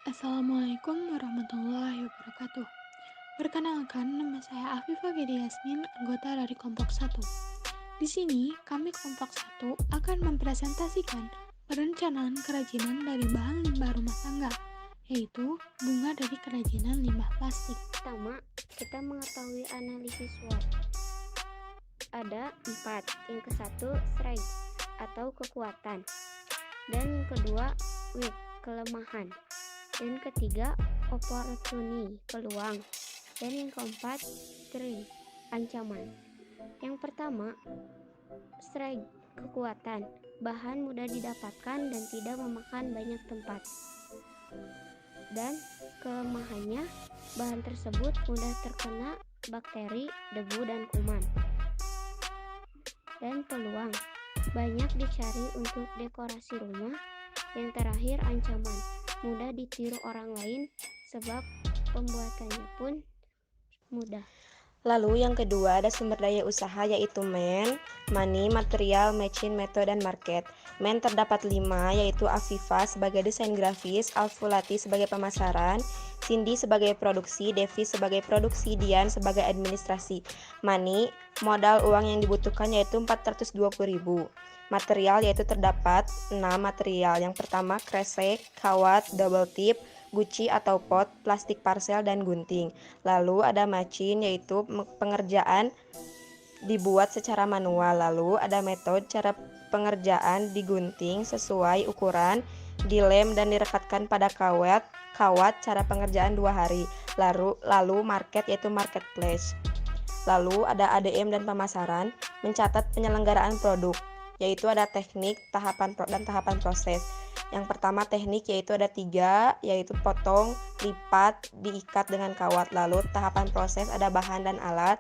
Assalamualaikum warahmatullahi wabarakatuh. Perkenalkan, nama saya Afifah Gede Yasmin, anggota dari kelompok satu. Di sini, kami kelompok satu akan mempresentasikan perencanaan kerajinan dari bahan limbah rumah tangga, yaitu bunga dari kerajinan limbah plastik. Pertama, kita mengetahui analisis SWOT. Ada 4. Yang ke satu, strength atau kekuatan. Dan yang kedua, weak, kelemahan. Dan ketiga, opportunity, peluang. Dan yang keempat, threat, ancaman. Yang pertama, strength, kekuatan. Bahan mudah didapatkan dan tidak memakan banyak tempat. Dan kelemahannya, bahan tersebut mudah terkena bakteri, debu, dan kuman. Dan peluang, banyak dicari untuk dekorasi rumah. Yang terakhir, ancaman, mudah ditiru orang lain sebab pembuatannya pun mudah. Lalu yang kedua ada sumber daya usaha yaitu money, material, machine, method, dan market. Terdapat 5 yaitu Afifa sebagai desain grafis, Alfulati sebagai pemasaran, Cindy sebagai produksi, Devi sebagai produksi, Dian sebagai administrasi. Money, modal uang yang dibutuhkan yaitu 420.000. Material yaitu terdapat 6 material. Yang pertama kresek, kawat, double tip, guci atau pot, plastik parcel, dan gunting. Lalu ada machine yaitu pengerjaan dibuat secara manual. Lalu ada metode cara pengerjaan digunting sesuai ukuran, dilem dan direkatkan pada kawat cara pengerjaan 2 hari. Lalu market yaitu marketplace. Lalu ada ADM dan pemasaran, mencatat penyelenggaraan produk, yaitu ada teknik, tahapan proses. Yang pertama teknik yaitu ada 3, yaitu potong, lipat, diikat dengan kawat. Lalu tahapan proses ada bahan dan alat.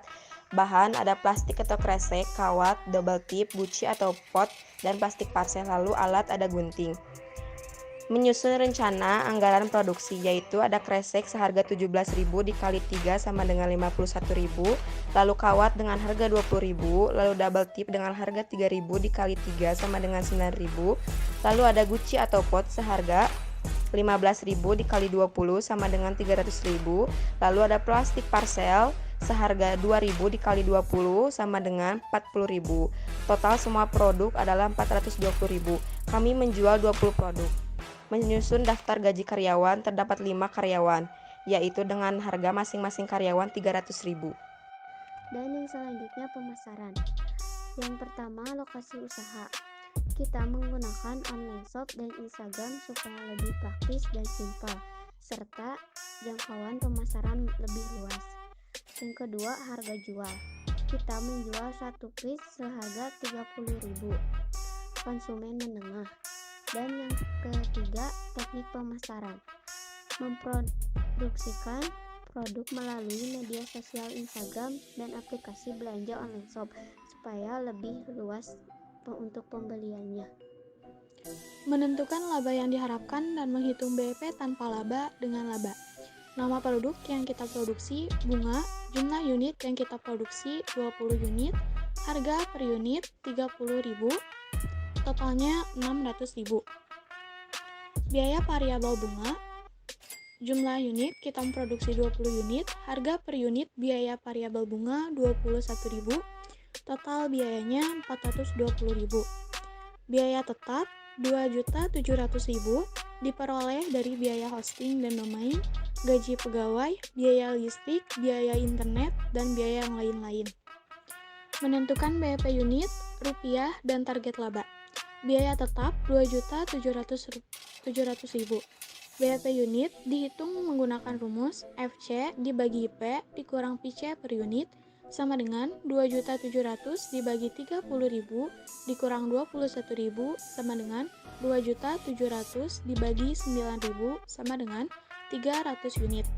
Bahan ada plastik atau kresek, kawat, double tip, guci atau pot, dan plastik parcel. Lalu alat ada gunting. Menyusun rencana anggaran produksi yaitu ada kresek seharga 17.000 dikali 3 sama dengan 51.000, lalu kawat dengan harga 20.000, lalu double tip dengan harga 3.000 dikali 3 sama dengan 9.000, lalu ada guci atau pot seharga 15.000 dikali 20 sama dengan 300.000, lalu ada plastik parcel seharga 2.000 dikali 20 sama dengan 40.000. Total semua produk adalah 420.000. Kami menjual 20 produk. Menyusun daftar gaji karyawan, terdapat 5 karyawan, yaitu dengan harga masing-masing karyawan 300.000. Dan yang selanjutnya pemasaran. Yang pertama, lokasi usaha. Kita menggunakan online shop dan Instagram supaya lebih praktis dan simpel, serta jangkauan pemasaran lebih luas. Yang kedua, harga jual. Kita menjual satu piece seharga 30.000. Konsumen menengah. Dan yang ketiga, teknik pemasaran. Memproduksikan produk melalui media sosial Instagram dan aplikasi belanja online shop supaya lebih luas untuk pembeliannya. Menentukan laba yang diharapkan dan menghitung BEP tanpa laba dengan laba. Nama produk yang kita produksi, bunga, jumlah unit yang kita produksi 20 unit, harga per unit 30.000, totalnya 600.000. Biaya variabel bunga, jumlah unit kita memproduksi 20 unit, harga per unit biaya variabel bunga 21.000, total biayanya 420.000. Biaya tetap 2.700.000 diperoleh dari biaya hosting dan domain, gaji pegawai, biaya listrik, biaya internet, dan biaya yang lain-lain. Menentukan BEP unit, rupiah, dan target laba. Biaya tetap 2.700.000. BEP unit dihitung menggunakan rumus FC dibagi IP dikurang PC per unit sama dengan 2.700 dibagi 30.000 dikurang 21.000 sama dengan 2.700 dibagi 9.000 sama dengan 300 unit.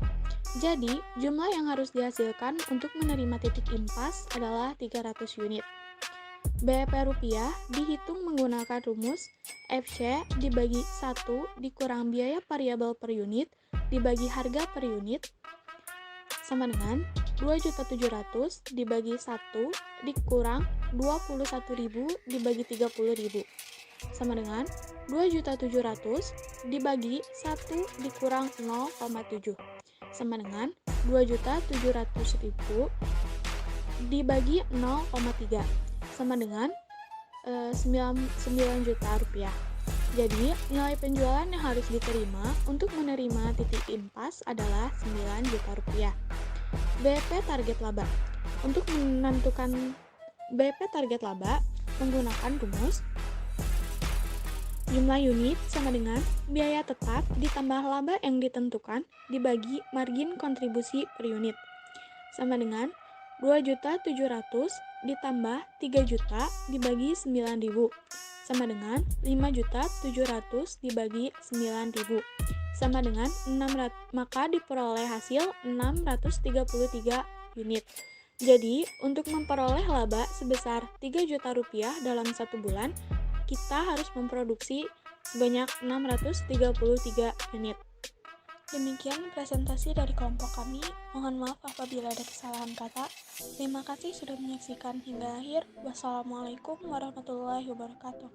Jadi, jumlah yang harus dihasilkan untuk menerima titik impas adalah 300 unit. BEP rupiah dihitung menggunakan rumus FC dibagi 1 dikurang biaya variabel per unit dibagi harga per unit sama dengan 2.700 dibagi 1 dikurang 21.000 dibagi 30.000. sama dengan 2.700.000 dibagi 1 dikurang 0,7 sama dengan 2.700.000 dibagi 0,3 sama dengan 9 juta rupiah. Jadi, nilai penjualan yang harus diterima untuk menerima titik impas adalah 9 juta rupiah. BP target laba. Untuk menentukan BP target laba menggunakan rumus jumlah unit sama dengan biaya tetap ditambah laba yang ditentukan dibagi margin kontribusi per unit sama dengan 2.700.000 ditambah 3 juta dibagi 9.000 sama dengan 5.700.000 dibagi 9.000 sama dengan 600, maka diperoleh hasil 633 unit. Jadi, untuk memperoleh laba sebesar 3 juta rupiah dalam 1 bulan, kita harus memproduksi sebanyak 633 unit. Demikian presentasi dari kelompok kami. Mohon maaf apabila ada kesalahan kata. Terima kasih sudah menyaksikan hingga akhir. Wassalamualaikum warahmatullahi wabarakatuh.